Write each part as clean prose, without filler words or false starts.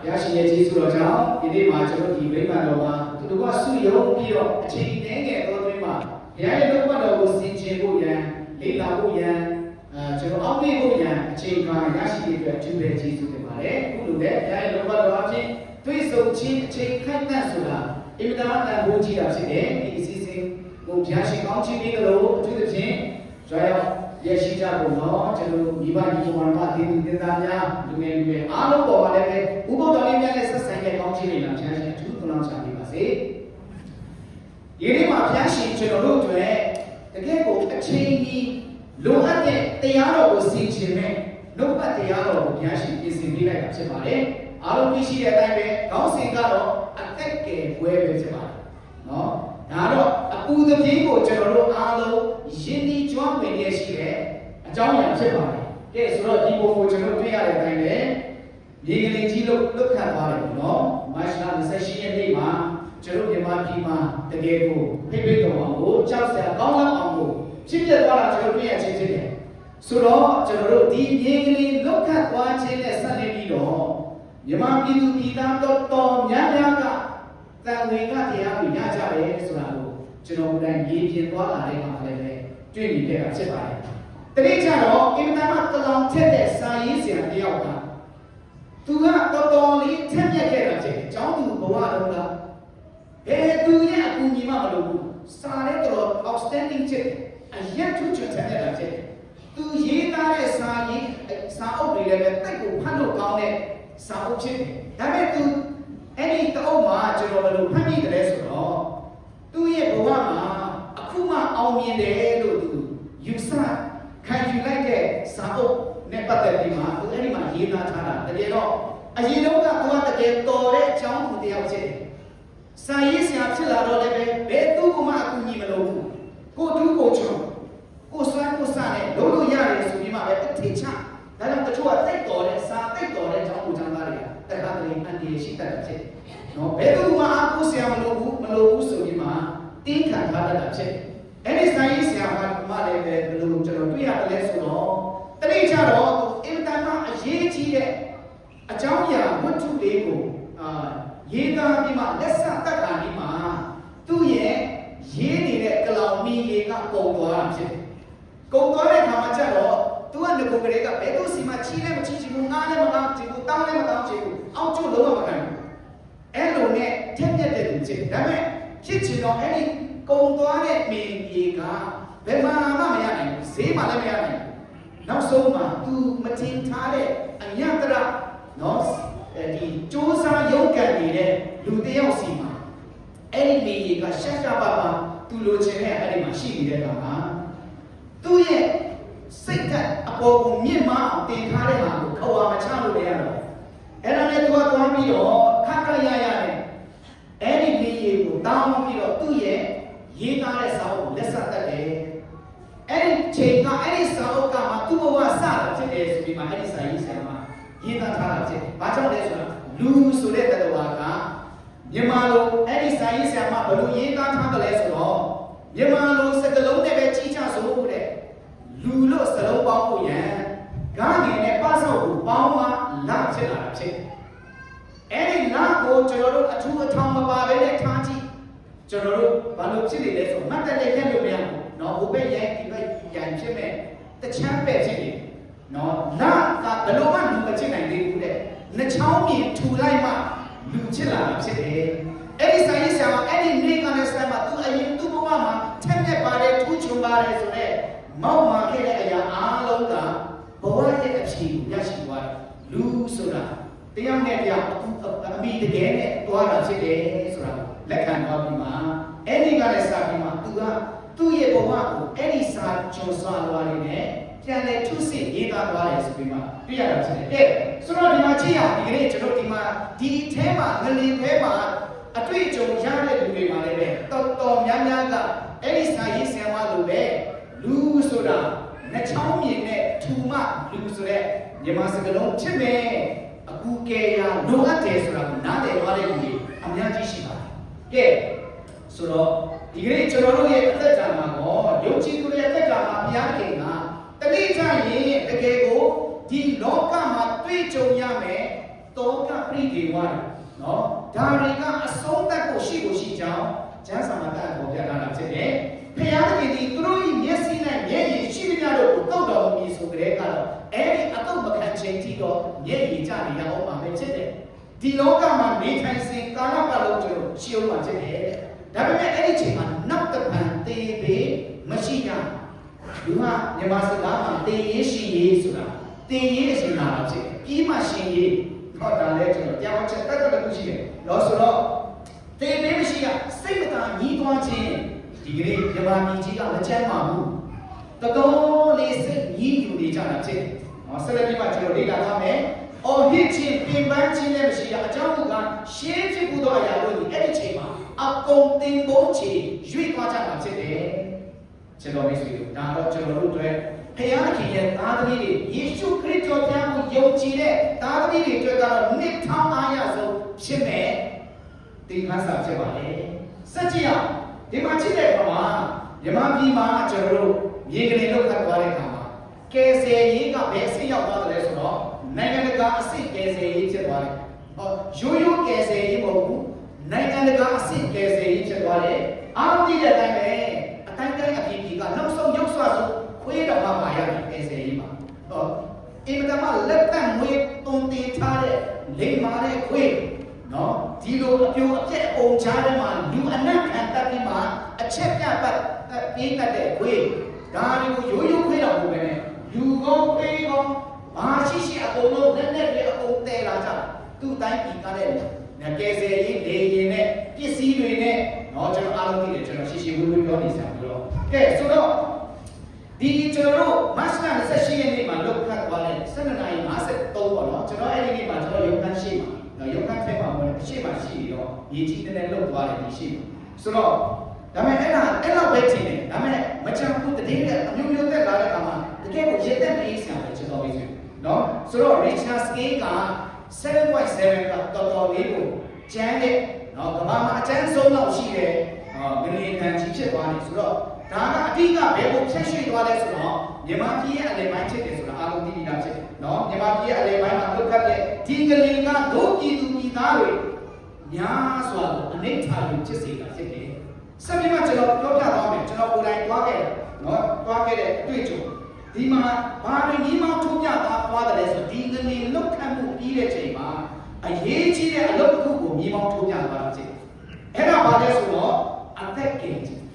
ရားရှင်ရဲ့ကျေးဇူးတော်ကြောင့်ဒီနေ့မှာကျွန်တော်ဒီမိမ္မာတော်မှာသူတို့ကဆုရုံပြီးတော့အချိန်နည်းငယ်သောအတွင်းမှာဘုရားရဲ့နှုတ်ကပတ်တော်ကိုဆင်ခြင်ဖို့ရန်လေ့လာဖို့ရန်ကျွန်တော်အောက်မေ့ဖို့ရန်အချိန်မှာရရှိတဲ့အတွက်အထူးပဲကျေးဇူးတင်ပါတယ်အခုလိုလည်းဘုရားရဲ့နှုတ်ကပတ်တော်အဖြစ်တွေ့ဆုံခြင်းအချိန်ခန့်သတ်ဆိုတာအင်မတန်တန်ဖိုးကြီးတာဖြစ်တယ်ဒီအစီအစဉ်ကိုဘုရားရှင်ကောင်းချီးပေးလို့အထူးသဖြင့်ကြွားရောက်ရရှိကြဖို့နော်ကျွန်တော်မိဘညီကောင်မဒေသူတင်သားများလူငယ်လူငယ်အားလုံးပေါ်မှာလည်းပဲဥပုသ္တော်လေးများနဲ့ဆက်ဆံတဲ့ကောင်းချီးတွေလာဘုရားရှင်အထူးသွန်လောင်းချပေးပါစေဒီနေ့မှာဘုရားရှင်ကျွန်တော်တို့အတွက်တကယ်ကိုအချိန်ကြီးလိုအပ်တဲ့တရားတော်ကိုဆင်ခြင်မဲ့နှုတ်ပတ်တရားတော်ကိုဘုရားရှင်ပြင်ဆင်ပေးလိုက်တာဖြစ်ပါတယ်အားလုံးသိရှိတဲ့အတိုင်းပဲခေါင်းစဉ်ကတော့အသက်ကယ်ပွဲပဲဖြစ်ပါတယ်နော်ဒါတော့အပူသပြေးကိုကျွန်တော်တို့အားလုံးယဉ်ဒီကျွမ်းဝင်ရရှိတဲ့အကြောင်းအရာဖြစ်ပါတယ်ကဲဆိုတော့ဒီပုံကိုကျွန်တော်တွေ့ရတဲ့အတိုင်းပဲမြေကလေးကြီးလို့လွတ်ခတ်သွားတယ်ပေါ့နော်မတ်လ28ရက်နေ့မှာကျွန်တော်မြန်မာပြည်မှာတကယ်ကိုဖိဖိတော်အောင်ကိုကြောက်စရာကောင်းလောက်အောင်ကိုဖြစ်ပြသွားတာကျွန်တော်တွေ့ရချင်းဖြစ်တယ်ဆိုတော့ကျွန်တော်တို့ဒီမြေကလေးလွတ်ခတ်သွားခြင်းနဲ့ဆက်လက်ပြီးတော့မြန်မာပြည်သူပြည်သားတော်များများကတန်ဝင်ကတရားကိုရကြတယ်ဆိုတာကိုကျွန်တော်တို့ရေးပြသွားလာတဲ့အခါလည်းပဲတွေ့မြင်ခဲ့တာဖြစ်ပါတယ်။တတိယကျတော့အင်တာနက်တလောင်ထက်တဲ့စာရေးဆရာတယောက်ကသူကတော်လေးထက်မြက်ခဲ့တာဖြစ်တယ်။ကျောင်းသူဘဝတုန်းကဘယ်သူရဲ့အကူအညီမှမလုပ်ဘူး။စာရဲတော် outstanding ဖြစ်တယ်။အရက်ထူးချွတ်ထက်မြက်တာဖြစ်တယ်။သူရေးသားတဲ့စာအုပ်တွေလည်းပဲတိုက်ကိုဖတ်လို့ကောင်းတဲ့စာအုပ်ဖြစ်တယ်။ဒါပေမဲ့သူအဲ့ဒီတအုပ်မှာကျွန်တော်ဘယ်လိုဖတ်မိတယ်ဆိုတော့သူ့ရဲ့ဘဝမှာအခုမှအောင်မြင်တယ်လို့သူယူဆခံယူလိုက်တဲ့စာအုပ်နဲ့ပတ်သက်ပြီးမှသူအဲ့ဒီမှာရေးသားထားတာတကယ်တော့အရင်တော့ကသူကတကယ်တော်တဲ့အကြောင်းသူတယောက်ဖြစ်တယ်။စာရေးဆရာဖြစ်လာတော့လည်းဘယ်သူမှအကူအညီမလုပ်ဘူး။ကိုတူးကိုချုံကိုစွမ်းကိုစားနဲ့လုပ်လို့ရတယ်ဆိုပြီးမှပဲအထင်ချ။ဒါကြောင့်တချို့ကတိတ်တော်တဲ့စာတိတ်တော်တဲ့အကြောင်းကိုကြားသားတွေကတခါတလေအန်တီရှိတတ်တယ်ဖြစ်။နော်ဘယ်သူမှအကူဆရာမလုပ်ဘူးဆိုပြီးမှတင်းခံထားတတ်တာဖြစ်တယ်။အဲ့ဒီစာရေးဆရာကလည်းပဲဘယ်လိုကျွန်တော်တွေ့ရတယ်လဲဆိုတော့တတိယကျတော့အင်တာနက်အရေးကြီးတဲ့အကြောင်းအရာဝတ္ထုလေးကိုရေးသားပြီးမှလက်ဆက်တက်တာဒီမှာသူ့ရဲ့ရေးနေတဲ့ကလောင်မီလေးကပုံသွားတာဖြစ်တယ်။ပုံသွားတဲ့အခါမှာကျတော့သူကငကိုကလေးကဘယ်သူစီမှချီးလည်းမချီးချင်ဘူးငားလည်းမငားချင်ဘူးတောင်းလည်းမတောင်းချင်ဘူးအောက်ကျလုံးဝမခံဘူး။အဲ့လိုနဲ့ထက်မြက်တဲ့သူဖြစ်တယ်။ဒါပေမဲ့ဖြစ်ချင်တော့အဲ့ဒီကုံသွားတဲ့မင်းကြီးကဘယ်မှာမှမရနိုင်ဘူးဈေးမှလည်းမရနိုင်ဘူးနောက်ဆုံးမှာသူမတင်ထားတဲ့အညတရနော်ဒီစူးစမ်းရုန်းကန်နေတဲ့လူတယောက်စီမှာအဲ့ဒီမင်းကြီးကရှက်ကြပါပါသူလိုချင်တဲ့အဲ့ဒီမှာရှိနေတဲ့ကောင်ကသူ့ရဲ့စိတ်ကအပေါ်ကိုမြင့်မအောင်တင်ထားတဲ့ဟာကိုခွာမချလို့လည်းရတော့အဲ့ဒါနဲ့သူကသွားပြီးတော့ခက်ခက်ရရနဲ့အဲ့ဒီမင်းကြီးကိုတောင်းပြီးတော့သူ့ရဲ့ရေးသားတဲ့စာအုပ်ကိုလက်ဆက်တက်တယ်အဲ့ဒီချိန်ကအဲ့ဒီစာအုပ်ကမှသူ့ဘဝစတာဖြစ်တယ်ဆိုပြီးမှအဲ့ဒီစာရေးဆရာမရေးသားထားတာဖြစ်တယ်။ဘာကြောင့်လဲဆိုတော့လူဆိုတဲ့တတော်ကမြန်မာလိုအဲ့ဒီစာရေးဆရာမဘယ်လိုရေးသားထားတယ်လဲဆိုတော့မြန်မာလိုစကားလုံးနဲ့ပဲကြီးချဆိုတဲ့လူလို့စလုံးပေါင်းဖို့ရန်ဂါငယ်နဲ့ပဆောက်ကိုပေါင်းမှလာဖြစ်လာတာဖြစ်တယ်။အဲ့ဒီလာကိုကျွန်တော်တို့အထူးအထောင်မပါဘဲနဲ့ထားကြည့်ကျွန်တော်တို့ဘာလို့ဖြစ်နေလဲဆိုမှတ်တယ်လက်လို့မရဘူးเนาะဟိုဘက်ရိုင်းဒီဘက်ရိုင်းဖြစ်မဲ့တချမ်းပဲ့ဖြစ်နေเนาะနာကဘယ်လိုမှလူမချစ်နိုင်သေးဘူးတဲ့နှချောင်းမြင်ထူလိုက်မှလူချစ်လာတာဖြစ်တယ်အဲ့ဒီဆိုင်ရေးဆရာကအဲ့ဒီနေကလည်းဆိုင်မှာသူအရင်သူ့ဘဝမှာထက်မြက်ပါတယ်ထူးချွန်ပါတယ်ဆိုတော့မောက်မာခဲ့တဲ့အရာအားလုံးကဘဝရဲ့အဖြေကိုရရှိသွားတယ်လူဆိုတာတယောက်နဲ့တယောက်အမိတကယ်နဲ့တွားတာဖြစ်တယ်ဆိုတာလက်ခံသွားပြီးမှအဲ့ဒီကလည်းစပြီးမှသူ့ရဲ့ဘဝကိုအဲ့ဒီစာကျော်စွာလွားနေနဲ့ပြန်လဲထုစစ်ရေးသားသွားတယ်ဆိုပြီးမှတွေ့ရတာဖြစ်တယ်။ကဲဆိုတော့ဒီမှာကြည့်ရဒီကနေ့ကျွန်တော်ဒီမှာဒီအဲမှာငလင်ထဲမှာအတွေ့အကြုံရတဲ့လူတွေမှာလည်းပဲတော်များများကအဲ့ဒီစာရေးဆရာမလိုပဲလူဆိုတာနှချောင်းမြင်နဲ့ထူမှလူဆိုတဲ့မြန်မာစကားလုံးဖြစ်မယ်အကူကဲရလိုအပ်တယ်ဆိုတာကိုနားလည်သွားတဲ့လူတွေအများကြီးရှိပါတယ်။ကဲဆိုတော့ဒီကနေ့ကျွန်တော်တို့ရဲ့အသက်တာမှာတော့ယုံကြည်သူတွေရဲ့အသက်တာမှာဘုရားခင်ကတတိယရင်တကယ်ကိုဒီလောကမှာတွေ့ကြုံရမယ် တောကပြိဒေဝနော်ဒါတွေကအဆုံးသတ်ဖို့ရှိကြောင်းကျမ်းစာမှာပေါ်ပြထားတာဖြစ်တယ်ဖျားသခင်ဒီသူတို့၏မျက်စိနဲ့မျက်ရည်ရှိသမျှတို့ကိုတောက်တော်မူဆိုကြတဲ့ကတော့အဲ့ဒီအတော့မခံချိန်ထိတော့မျက်ရည်ကျနေရအောင်ပါပဲဖြစ်တယ်ဒီလောကမှာနေထိုင်စဉ်ကာလပတ်လုံးကျွန်တော်ရှိအောင်ပါဖြစ်တယ်ဒါပေမဲ့အဲ့ဒီချိန်မှာနောက်တစ်ပံတေးပေမရှိကြလူကမြန်မာစကားမှာတေးရေးရှိရေးဆိုတာတေးရေးဆိုတာဖြစ်ပြီးမှရှင်ရေးဟောတာလဲကျွန်တော်တရားချက်တက်တက်တူရှိတယ်လို့ဆိုတော့တေးပေမရှိကစိတ်မသာညီးသွားခြင်းဒီကနေ့မြန်မာပြည်ကြီးကမချမ်းပါဘူးတော်တော်လေးစိတ်ညီးယူနေကြတာဖြစ်တယ်။နော်ဆက်လက်ပြီးမှကျွန်တော်လေ့လာထားမယ်။အော်ဟစ်ခြင်းပြင်ပန်းခြင်းနဲ့မရှိတာအကြောင်းကရှင်းဖြစ်မှုသောအရာတို့ဒီအဲ့ဒီချိန်မှာအကုန်တင်ပုံးချေရွေ့သွားကြတာဖြစ်တယ်။ကျွန်တော်မိတ်ဆွေတို့ဒါတော့ကျွန်တော်တို့တွေဖခင်ရဲ့သားသမီးတွေယေရှုခရစ်တော်ကိုယုံကြည်တဲ့သားသမီးတွေအတွက်ကတော့နှစ်ထောင်အားရဆုံးဖြစ်မယ်။ဒီခါစားဖြစ်ပါလေ။စัจကြအောင်ဒီမှာကြည့်တဲ့အခါမှာမြန်မာပြည်မှာကျွန်တော်တို့မြေကနေလောက်ခတ်သွားတဲ့အခါမှာကယ်ဆယ်ရေးကဘယ်အဆင့်ရောက်သွားတယ်ဆိုတော့နိုင်ငံတကာအဆင့်ကယ်ဆယ်ရေးဖြစ်သွားတယ်။ဟောရိုးကယ်ဆယ်ရေးမဟုတ်ဘူး။နိုင်ငံတကာအဆင့်ကယ်ဆယ်ရေးဖြစ်သွားတယ်။အားလုံးသိတဲ့အတိုင်းပဲအတိုင်းတိုင်းအပြည်ပြည်ကနောက်ဆုံးရုပ်ဆွဆိုခွေးတော်မှာပါရတယ်ကယ်ဆယ်ရေးမှာ။ဟောအင်မတန်မှလက်ပတ်မွေးတုံတင်ထားတဲ့လိမ္မာတဲ့ခွေးနော်ဒီလိုအပြိုအပြက်အုံချားထဲမှာလူအနက်ခံတက်ပြီးမှအချက်ပြတ်ပြေးတတ်တဲ့ခွေးဒါတွေကိုရိုးခွေးတော်ကိုပဲနဲ့လူကောခွေးကောဘာရှိအကုန်လုံးနဲ့တွေအကုန်တဲလာကြသူ့တိုင်းပြည်ကလည်းကယ်ဆယ်ရေးလေရင်နဲ့ပစ္စည်းတွေနဲ့တော့ကျွန်တော်အားလုံးသိတယ်ကျွန်တော်ရှိဝေးဝေးပြောနေစရာမလိုကဲဆိုတော့ဒီကျွန်တော်တို့မတ်လ28ရက်နေ့မှာလောက်ခတ်သွားတဲ့12:53ပေါ့နော်ကျွန်တော်အဲ့ဒီနေ့မှာကျွန်တော်ရုံခန်းရှိမှာရုံခန်းထဲမှာပေါ့လေရှေ့မှာရှိပြီးတော့ရေကြီးတဲ့လောက်သွားတယ်ဒီရှိမှာဆိုတော့ဒါပေမဲ့အဲ့လောက်ပဲထင်တယ်ဒါပေမဲ့မချမ်းဘူးတည်တဲ့အမျိုးမျိုးသက်လာတဲ့အခါမှာတကယ်ကိုရည်သက်ပြီးဆရာပဲကျွန်တော်ပြီးဆိုနော်ဆိုတော့ Richard Scale က 7.7 ကတော်တော်လေးကိုကျန်းတဲ့နော်ကမ္ဘာမှာအကျန်းဆုံးလောက်ရှိတဲ့မီလီယံကြီးဖြစ်သွားတယ်ဆိုတော့ဒါကအဓိကဘယ်ကိုဖြတ်ရွှေ့သွားလဲဆိုတော့မြန်မာပြည်ရဲ့အလယ်ပိုင်းဖြစ်တယ်ဆိုတာအားလုံးသိပြီးသားဖြစ်တယ်နော်မြန်မာပြည်ရဲ့အလယ်ပိုင်းမှာလုတ်ခတ်တဲ့ဒီကလေးကဒုပြည်သူပြည်သားတွေများစွာကိုအနိဋ္ဌာယူဖြစ်စေတာဖြစ်တယ်ဆက်ပြီးမှကျွန်တော်ပြောပြသွားမယ်ကျွန်တော်ကိုယ်တိုင်သွားခဲ့တယ်နော်သွားခဲ့တဲ့အတွေ့အကြုံဒီမှာဘာတွေညီမောင်းထုတ်ပြသွားတယ်ဆိုဒီကနေ့လုတ်ခတ်မှုပြီးတဲ့ချိန်မှာအရေးကြီးတဲ့အလုပ်တစ်ခုကိုညီမောင်းထုတ်ပြသွားတာဖြစ်တယ်အဲ့ဒါဘာလဲဆိုတော့အသက်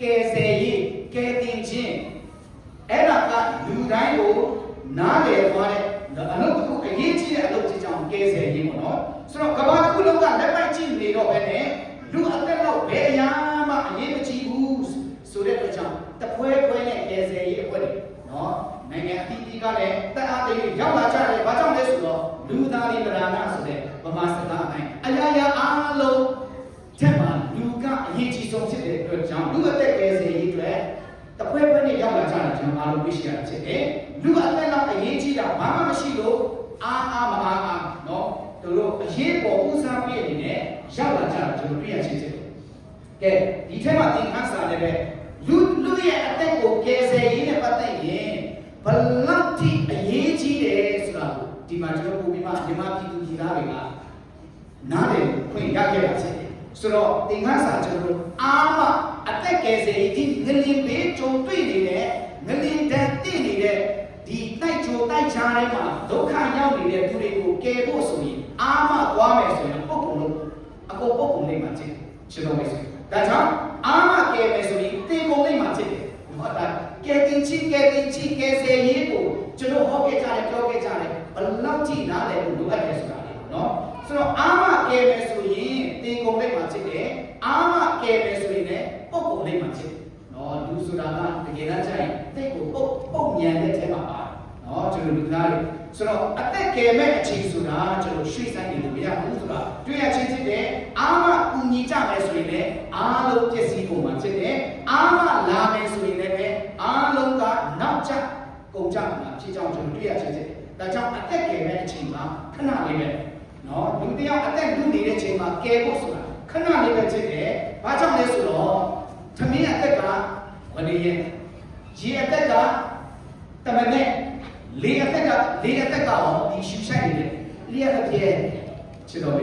ကယ်ဆယ်ရေးကယ်တင်ခြင်းအဲ့ဒါကလူတိုင်းကိုနားလည်သွားတဲ့အလုပ်တစ်ခုအရေးကြီးတဲ့အလုပ်ကြီးကြောင့်ကယ်ဆယ်ရေးပေါ့နော်ဆိုတော့ကမ္ဘာတစ်ခုလုံးကလက်ပိုက်ကြည့်နေတော့ပဲနဲ့လူအသက်တော့ဘယ်အရာမှအရေးမကြီးဘူးဆိုတဲ့အတွက်ကြောင့်တပွဲနဲ့ကယ်ဆယ်ရေးအဖွဲ့တွေနော်နိုင်ငံအသီးသီးကလည်းတက်အားတွေရောက်လာကြတယ်ဘာကြောင့်လဲဆိုတော့လူသားတွေဗราဏဆိုတဲ့ဗမာစကားအတိုင်းအရာအားလုံးထက်မှလူကအရေးကြီးဆုံးဖြစ်တဲ့အတွက်ကြောင့်လူအသက်ကယ်ဆယ်ရေးအတွက်တပွဲနဲ့ရောက်လာကြတာကျွန်တော်အားလုံးသိရှိရဖြစ်တယ်လူအသက်တော့အရေးကြီးတာဘာမှမရှိလို့အားမအားနော်တို့အရေးပေါ်ဦးစားပေးအနေနဲ့ရောက်လာကြတာကျွန်တော်တွေ့ရချင်းဖြစ်တယ်ကဲဒီထက်မှသင်ခန်းစာလည်းပဲလူရဲ့အသက်ကိုကယ်ဆယ်ရေးနဲ့ပတ်သက်ရင်ဘလောက်ထိအရေးကြီးတယ်ဆိုတာကိုဒီမှာကျွန်တော်ပုံပြီးမှမြန်မာပြည်သူပြည်သားတွေကနားလည်ခွင့်ရခဲ့တာဖြစ်တယ်ဆိုတော့သင်ခန်းစာကျွန်တော်အားမအသက်ကယ်ဆယ်ရေးဒီငလင်ဘေးကြုံတွေ့နေတဲ့ငလင်တန်တင့်နေတဲ့ဒီတိုက်ချိုတိုက်ချားတိုင်းမှာဒုက္ခရောက်နေတဲ့သူတွေကိုကယ်ဖို့ဆိုရင်အားမသွားမယ်ဆိုရင်ပုဂ္ဂိုလ်လုံးအကုန်ပုဂ္ဂိုလ်လေးမှာဖြစ်ကျွန်တော်မိတ်ဆွေဒါကြောင့်အားမကယ်မယ်ဆိုရင်တေကုန်လေးမှာဖြစ်တယ်ဟုတ်တာကယ်တင်ချင်းကယ်ဆယ်ရေးကိုကျွန်တော်ဟောခဲ့ကြတယ်ပြောခဲ့ကြတယ်ဘလောက်ထိနားလည်လို့လိုအပ်တယ်ဆိုတာလေနော်ဆိုတော့အားမကယ်မယ်ဆိုရင်တေကုန်လေးမှာဖြစ်တယ်အားမကယ်မယ်ဆိုရင်လည်းပုဂ္ဂိုလ်လေးမှာဖြစ်တယ်နော်လူဆိုတာကတကယ်တမ်းကျရင်တိတ်ကိုပုတ်ညံတဲ့ထဲမှာပါနော်ကျွန်တော်လူသားတွေဆိုတော့အသက်ကယ်မဲ့အချိန်ဆိုတာကျွန်တော်ရွှေ့ဆိုင်နေလို့မရဘူးဆိုတာတွေ့ရချင်းဖြစ်တယ်အားမကူညီကြမယ်ဆိုရင်လည်းအားလုံးပြည့်စည်ပုံမှာဖြစ်တယ်အားမလာမယ်ဆိုရင်လည်းအားလုံးကနောက်ကျကုန်ကြမှာဖြစ်ကြောင်းကျွန်တော်တွေ့ရချင်းဖြစ်တယ်ဒါကြောင့်အသက်ကယ်မဲ့အချိန်မှာခဏလေးပဲနော်လူတယောက်အသက်လူနေတဲ့အချိန်မှာကယ်ဖို့ဆိုတာခဏလေးပဲဖြစ်တယ်ဘာကြောင့်လဲဆိုတော့သမီးအသက်ကဝနေရဲ့ရေအသက်ကတမနဲ့လေအသက်ကရောဒီရှူဆိုင်နေတယ်လေအသက်ပြဲ ချစ်တော်မိတ်